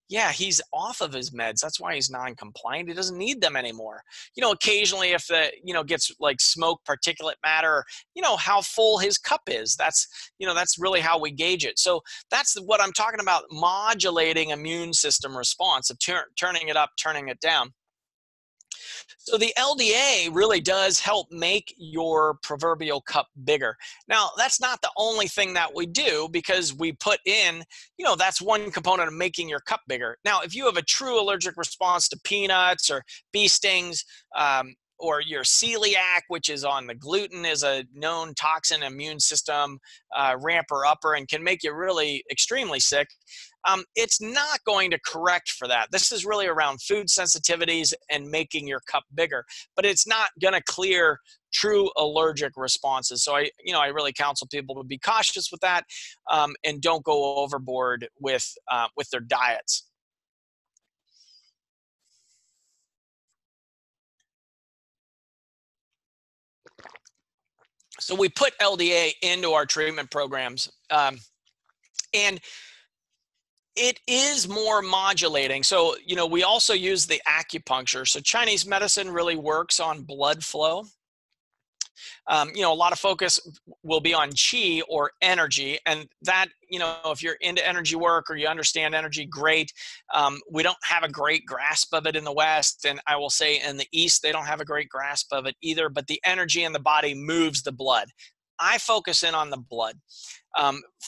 yeah, he's off of his meds. That's why he's non-compliant. He doesn't need them anymore. Occasionally if the, gets like smoke, particulate matter, how full his cup is. That's really how we gauge it. So that's what I'm talking about, modulating immune system response of turning it up, turning it down. So the LDA really does help make your proverbial cup bigger. Now, that's not the only thing that we do, because we put in, that's one component of making your cup bigger. Now, if you have a true allergic response to peanuts or bee stings, or your celiac, which is on the gluten, is a known toxin, immune system ramper upper, and can make you really extremely sick. It's not going to correct for that. This is really around food sensitivities and making your cup bigger, but it's not going to clear true allergic responses. So I really counsel people to be cautious with that, and don't go overboard with their diets. So we put LDA into our treatment programs, and it is more modulating. So, we also use the acupuncture. So Chinese medicine really works on blood flow. A lot of focus will be on qi or energy, and that, if you're into energy work or you understand energy, great. We don't have a great grasp of it in the West, and I will say in the East, they don't have a great grasp of it either, but the energy in the body moves the blood. I focus in on the blood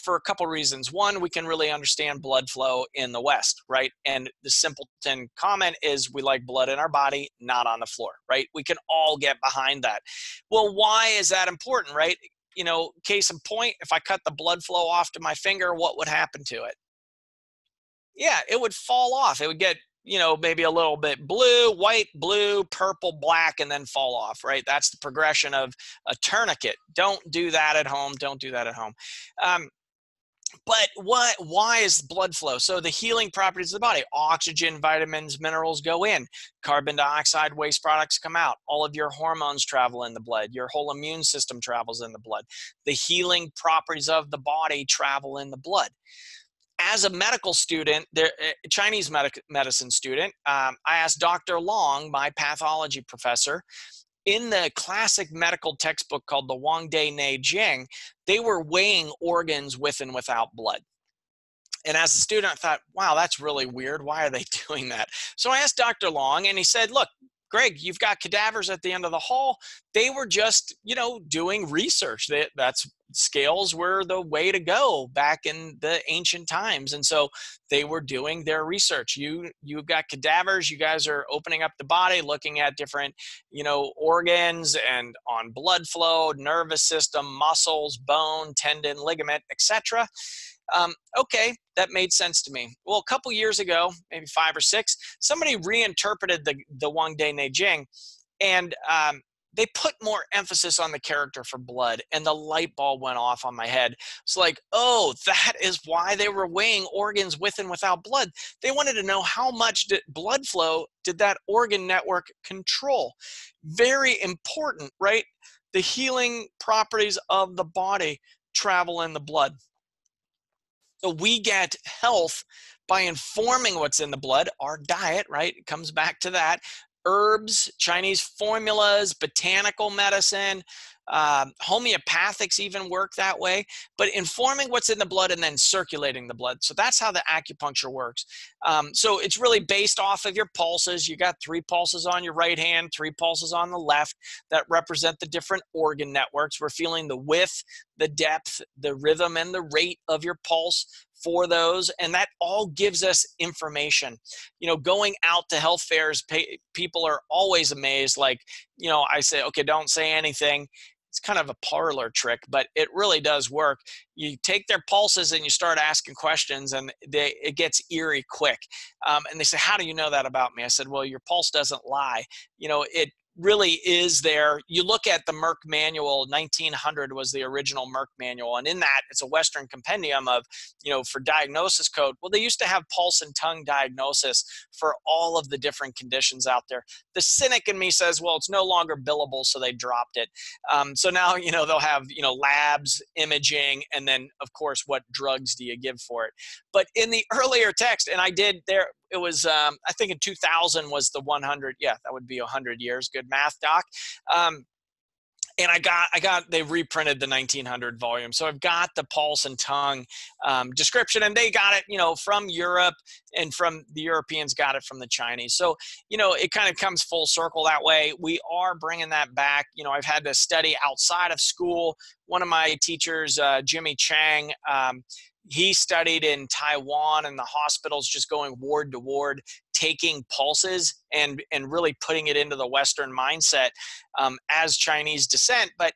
for a couple reasons. One, we can really understand blood flow in the West, right? And the simpleton comment is we like blood in our body, not on the floor, right? We can all get behind that. Well, why is that important, right? Case in point, if I cut the blood flow off to my finger, what would happen to it? Yeah, it would fall off. It would get maybe a little bit blue, white, blue, purple, black, and then fall off, right? That's the progression of a tourniquet. Don't do that at home. Don't do that at home. But why is blood flow? So the healing properties of the body, oxygen, vitamins, minerals go in, carbon dioxide, waste products come out. All of your hormones travel in the blood. Your whole immune system travels in the blood. The healing properties of the body travel in the blood. As a medical student, Chinese medicine student, I asked Dr. Long, my pathology professor, in the classic medical textbook called the Wang De Ne Jing, they were weighing organs with and without blood. And as a student, I thought, wow, that's really weird. Why are they doing that? So I asked Dr. Long, and he said, look, Greg, you've got cadavers at the end of the hall. They were just, doing research. That's scales were the way to go back in the ancient times. And so they were doing their research. You've got cadavers. You guys are opening up the body, looking at different, organs and on blood flow, nervous system, muscles, bone, tendon, ligament, etc. Okay, that made sense to me. Well, a couple years ago, maybe 5 or 6, somebody reinterpreted the Wang De Neijing, and they put more emphasis on the character for blood, and the light bulb went off on my head. It's like, oh, that is why they were weighing organs with and without blood. They wanted to know how much blood flow did that organ network control. Very important, right? The healing properties of the body travel in the blood. So we get health by informing what's in the blood. Our diet, right? It comes back to that. Herbs, Chinese formulas, botanical medicine, homeopathics even work that way, but informing what's in the blood and then circulating the blood. So that's how the acupuncture works. So it's really based off of your pulses. You got 3 pulses on your right hand, 3 pulses on the left that represent the different organ networks. We're feeling the width, the depth, the rhythm, and the rate of your pulse for those, and that all gives us information. Going out to health fairs, people are always amazed. Like, I say, okay, don't say anything. It's kind of a parlor trick, but it really does work. You take their pulses and you start asking questions, and it gets eerie quick. And they say, how do you know that about me? I said, well, your pulse doesn't lie. It really is there. You look at the Merck manual, 1900 was the original Merck manual. And in that, it's a Western compendium of, for diagnosis code. Well, they used to have pulse and tongue diagnosis for all of the different conditions out there. The cynic in me says, well, it's no longer billable, so they dropped it. So now, they'll have, labs, imaging, and then, of course, what drugs do you give for it? But in the earlier text, and I did there, it was, I think in 2000 was the 100. Yeah, that would be 100 years. Good math, doc. And they reprinted the 1900 volume. So I've got the pulse and tongue description, and they got it, from Europe, and from the Europeans got it from the Chinese. So, it kind of comes full circle that way. We are bringing that back. I've had to study outside of school. One of my teachers, Jimmy Chang, he studied in Taiwan and the hospitals, just going ward to ward, taking pulses and really putting it into the Western mindset as Chinese descent. But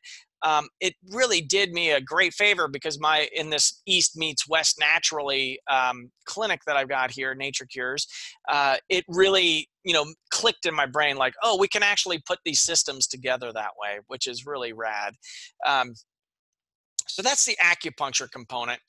it really did me a great favor, because in this East meets West naturally clinic that I've got here, Nature Cures, it really, clicked in my brain like, oh, we can actually put these systems together that way, which is really rad. So that's the acupuncture component.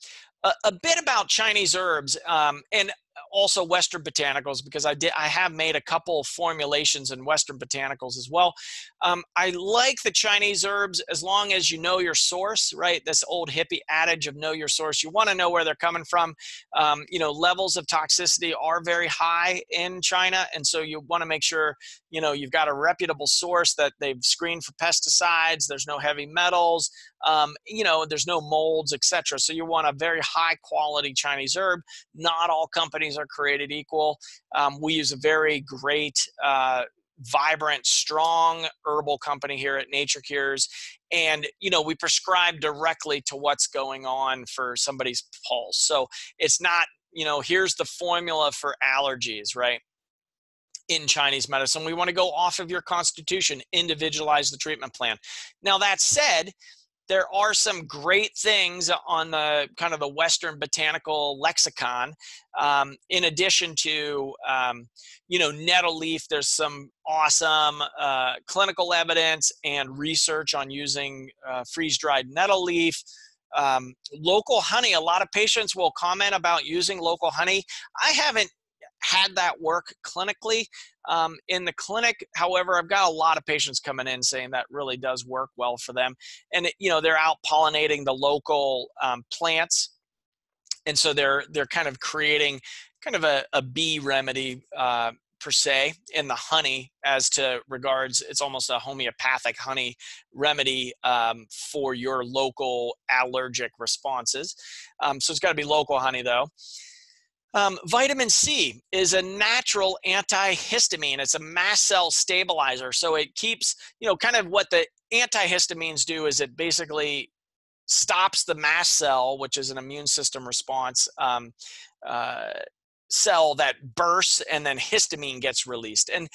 A bit about Chinese herbs and also Western botanicals, because I have made a couple formulations in Western botanicals as well. I like the Chinese herbs as long as you know your source, right? This old hippie adage of know your source. You want to know where they're coming from. Levels of toxicity are very high in China, and so you want to make sure you've got a reputable source, that they've screened for pesticides. There's no heavy metals. There's no molds, etc. So you want a very high quality Chinese herb. Not all companies are created equal. We use a very great, vibrant, strong herbal company here at Nature Cures. And, we prescribe directly to what's going on for somebody's pulse. So it's not, here's the formula for allergies, right? In Chinese medicine, we want to go off of your constitution, individualize the treatment plan. Now, that said, there are some great things on the kind of the Western botanical lexicon. In addition to, nettle leaf, there's some awesome clinical evidence and research on using freeze-dried nettle leaf. Local honey, a lot of patients will comment about using local honey. I haven't had that work clinically in the clinic. However, I've got a lot of patients coming in saying that really does work well for them. And, they're out pollinating the local plants. And so they're kind of creating kind of a bee remedy per se in the honey, as to regards, it's almost a homeopathic honey remedy for your local allergic responses. So it's got to be local honey though. Vitamin C is a natural antihistamine. It's a mast cell stabilizer. So it keeps, kind of what the antihistamines do is it basically stops the mast cell, which is an immune system response, cell that bursts and then histamine gets released. And,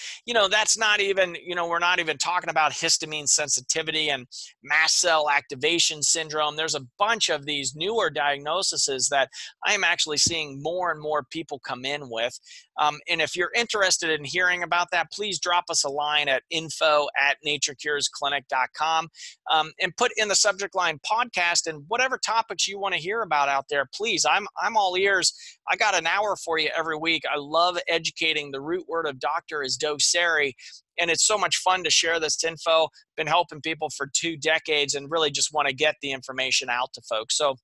that's not even, we're not even talking about histamine sensitivity and mast cell activation syndrome. There's a bunch of these newer diagnoses that I am actually seeing more and more people come in with. And if you're interested in hearing about that, please drop us a line at info@naturecuresclinic.com and put in the subject line podcast, and whatever topics you want to hear about out there, please, I'm all ears. I got an hour for you every week. I love educating. The root word of doctor is docere, and it's so much fun to share this info. Been helping people for 2 decades and really just want to get the information out to folks. So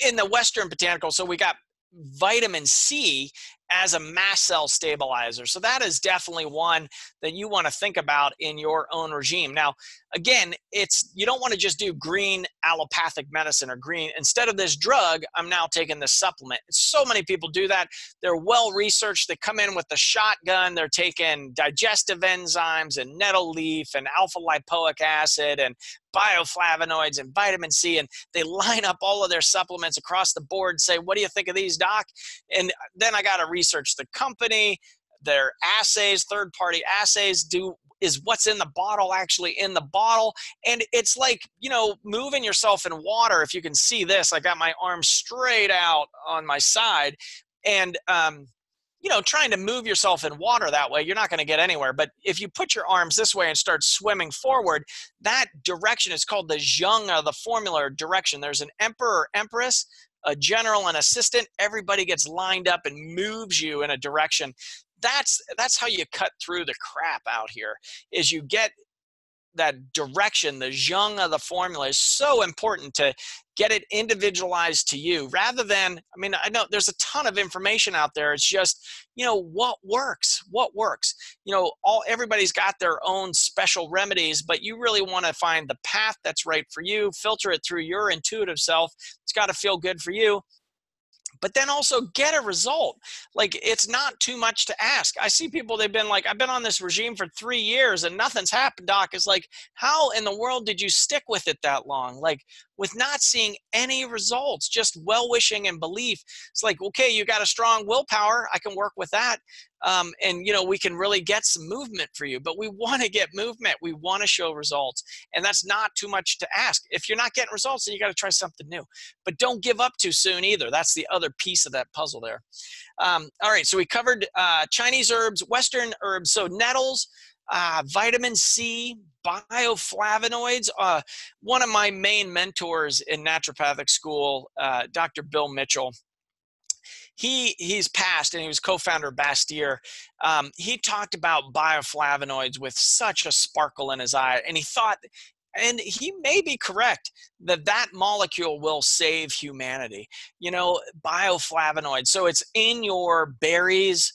in the Western botanical, so we got vitamin C as a mast cell stabilizer. So that is definitely one that you want to think about in your own regime. Now, again, you don't want to just do green allopathic medicine or green. Instead of this drug, I'm now taking this supplement. So many people do that. They're well researched. They come in with the shotgun. They're taking digestive enzymes and nettle leaf and alpha lipoic acid and bioflavonoids and vitamin C, and they line up all of their supplements across the board and say, what do you think of these, doc? And then I got to research the company, their assays, third-party assays. Is what's in the bottle actually in the bottle? And it's like, moving yourself in water. If you can see this, I got my arm straight out on my side, and trying to move yourself in water that way, you're not going to get anywhere. But if you put your arms this way and start swimming forward, that direction is called the zheng, the formula direction. There's an emperor or empress, a general, and assistant. Everybody gets lined up and moves you in a direction. That's how you cut through the crap out here, is you get that direction. The zheng of the formula is so important to get it individualized to you, rather than, I know there's a ton of information out there. It's just, what works. Everybody's got their own special remedies, but you really want to find the path that's right for you, filter it through your intuitive self. It's got to feel good for you. But then also get a result. Like, it's not too much to ask. I see people, they've been like, I've been on this regime for 3 years and nothing's happened, doc. It's like, how in the world did you stick with it that long? Like, with not seeing any results, just well-wishing and belief. It's like, okay, you got a strong willpower. I can work with that. And we can really get some movement for you, but we want to get movement. We want to show results, and that's not too much to ask. If you're not getting results, then you got to try something new, but don't give up too soon either. That's the other piece of that puzzle there. All right. So we covered Chinese herbs, Western herbs. So nettles, vitamin C, bioflavonoids. One of my main mentors in naturopathic school, Dr. Bill Mitchell, he's passed, and he was co-founder of Bastyr. He talked about bioflavonoids with such a sparkle in his eye, and he thought, and he may be correct, that molecule will save humanity. Bioflavonoids. So it's in your berries,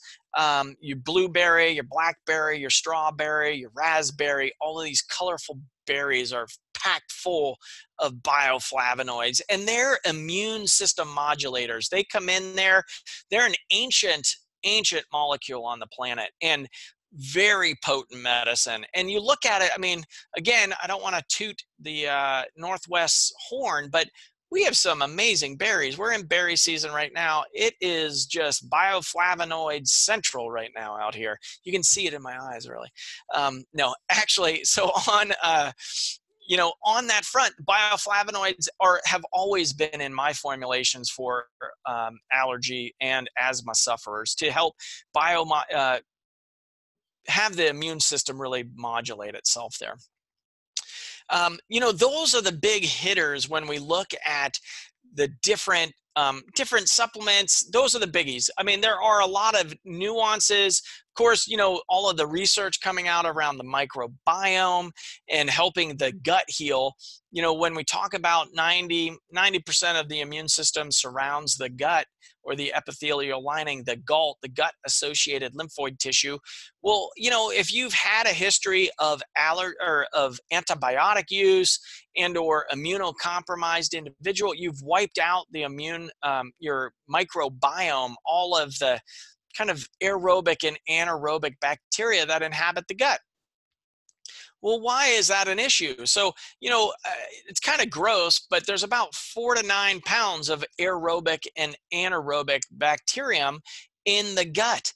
your blueberry, your blackberry, your strawberry, your raspberry. All of these colorful berries are packed full of bioflavonoids, and they're immune system modulators. They come in there. They're an ancient molecule on the planet, and very potent medicine. And you look at it, again, I don't want to toot the Northwest horn, but we have some amazing berries. We're in berry season right now. It is just bioflavonoid central right now out here. You can see it in my eyes, really. No, actually, so on that front, bioflavonoids have always been in my formulations for allergy and asthma sufferers, to help have the immune system really modulate itself there. Those are the big hitters when we look at the different supplements. Those are the biggies. There are a lot of nuances. Of course, all of the research coming out around the microbiome and helping the gut heal. When we talk about 90% of the immune system surrounds the gut, or the epithelial lining, the gut-associated lymphoid tissue. Well, if you've had a history of antibiotic use and/or immunocompromised individual, you've wiped out the your microbiome, all of the kind of aerobic and anaerobic bacteria that inhabit the gut. Well, why is that an issue? So, it's kind of gross, but there's about 4 to 9 pounds of aerobic and anaerobic bacterium in the gut.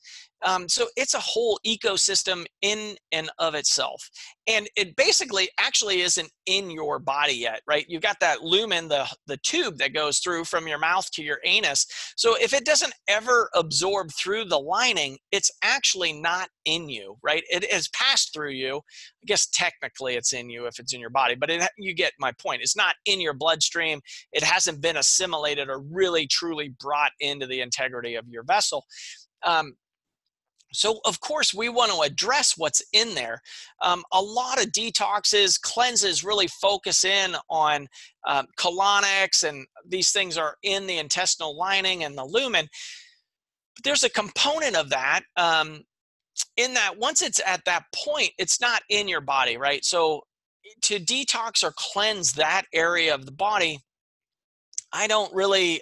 So it's a whole ecosystem in and of itself. And it basically actually isn't in your body yet, right? You've got that lumen, the tube that goes through from your mouth to your anus. So if it doesn't ever absorb through the lining, it's actually not in you, right? It has passed through you. I guess technically it's in you if it's in your body, but you get my point. It's not in your bloodstream. It hasn't been assimilated or really truly brought into the integrity of your vessel. So, of course, we want to address what's in there. A lot of detoxes, cleanses really focus in on colonics, and these things are in the intestinal lining and the lumen. But there's a component of that in that once it's at that point, it's not in your body, right? So to detox or cleanse that area of the body, I don't really,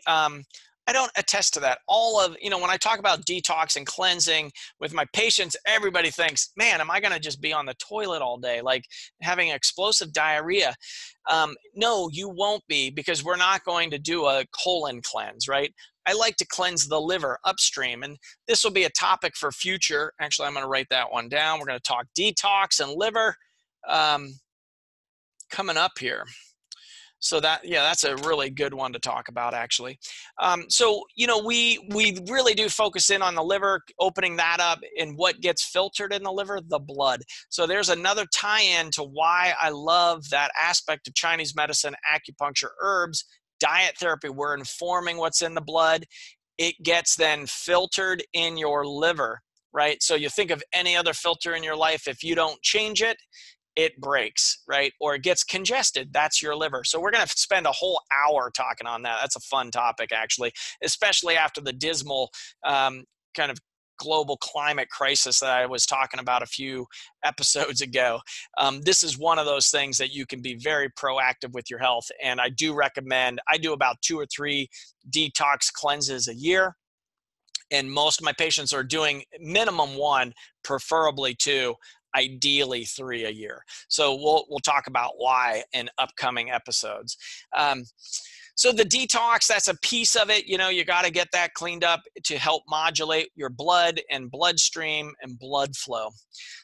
I don't attest to that. All of, when I talk about detox and cleansing with my patients, everybody thinks, man, am I going to just be on the toilet all day, like having explosive diarrhea? No, you won't be, because we're not going to do a colon cleanse, right? I like to cleanse the liver upstream, and this will be a topic for future. Actually, I'm going to write that one down. We're going to talk detox and liver coming up here. So that's a really good one to talk about, actually. So, we really do focus in on the liver, opening that up, and what gets filtered in the liver, the blood. So there's another tie-in to why I love that aspect of Chinese medicine, acupuncture, herbs, diet therapy. We're informing what's in the blood. It gets then filtered in your liver, right? So you think of any other filter in your life, if you don't change it, it breaks, right? Or it gets congested. That's your liver. So we're going to spend a whole hour talking on that. That's a fun topic, actually, especially after the dismal kind of global climate crisis that I was talking about a few episodes ago. This is one of those things that you can be very proactive with your health. And I do recommend, I do about 2 or 3 detox cleanses a year. And most of my patients are doing minimum 1, preferably 2, ideally 3 a year. So we'll talk about why in upcoming episodes. So the detox, that's a piece of it. You got to get that cleaned up to help modulate your blood and bloodstream and blood flow.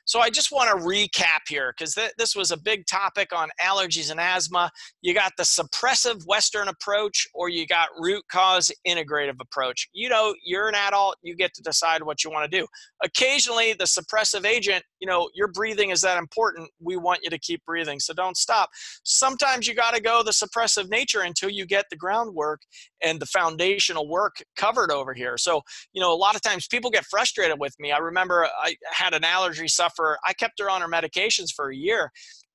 So I just want to recap here, because this was a big topic on allergies and asthma. You got the suppressive Western approach, or you got root cause integrative approach. You're an adult, you get to decide what you want to do. Occasionally, the suppressive agent, your breathing is that important. We want you to keep breathing, so don't stop. Sometimes you got to go the suppressive nature until you get the groundwork and the foundational work covered over here. So, a lot of times people get frustrated with me. I remember I had an allergy sufferer. I kept her on her medications for a year.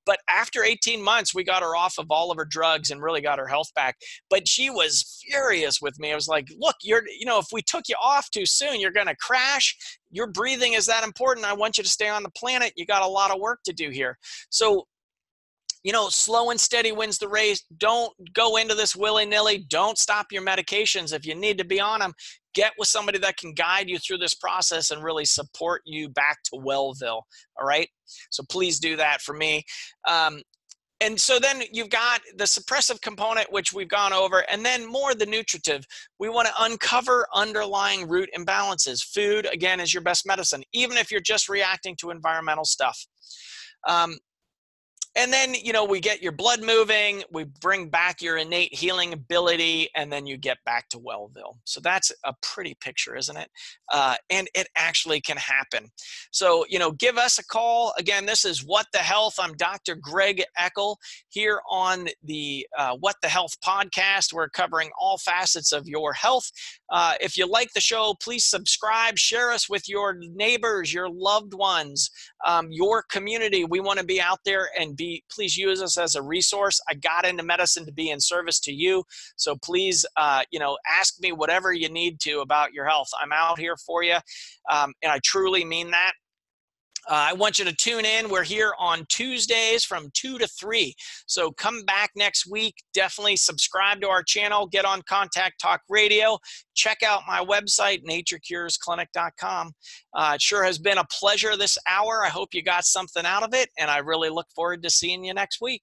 But after 18 months, we got her off of all of her drugs and really got her health back. But she was furious with me. I was like, look, if we took you off too soon, you're going to crash. Your breathing is that important. I want you to stay on the planet. You got a lot of work to do here. So, slow and steady wins the race. Don't go into this willy-nilly. Don't stop your medications. If you need to be on them, get with somebody that can guide you through this process and really support you back to Wellville. All right. So please do that for me. And so then you've got the suppressive component, which we've gone over, and then more the nutritive. We want to uncover underlying root imbalances. Food, again, is your best medicine, even if you're just reacting to environmental stuff. And then, we get your blood moving, we bring back your innate healing ability, and then you get back to Wellville. So that's a pretty picture, isn't it? And it actually can happen. So, give us a call. Again, this is What the Health. I'm Dr. Greg Eckel here on the What the Health podcast. We're covering all facets of your health. If you like the show, please subscribe, share us with your neighbors, your loved ones, your community. We want to be out there and please use us as a resource. I got into medicine to be in service to you. So please, ask me whatever you need to about your health. I'm out here for you. And I truly mean that. I want you to tune in. We're here on Tuesdays from 2 to 3. So come back next week. Definitely subscribe to our channel. Get on Contact Talk Radio. Check out my website, naturecuresclinic.com. It sure has been a pleasure this hour. I hope you got something out of it, and I really look forward to seeing you next week.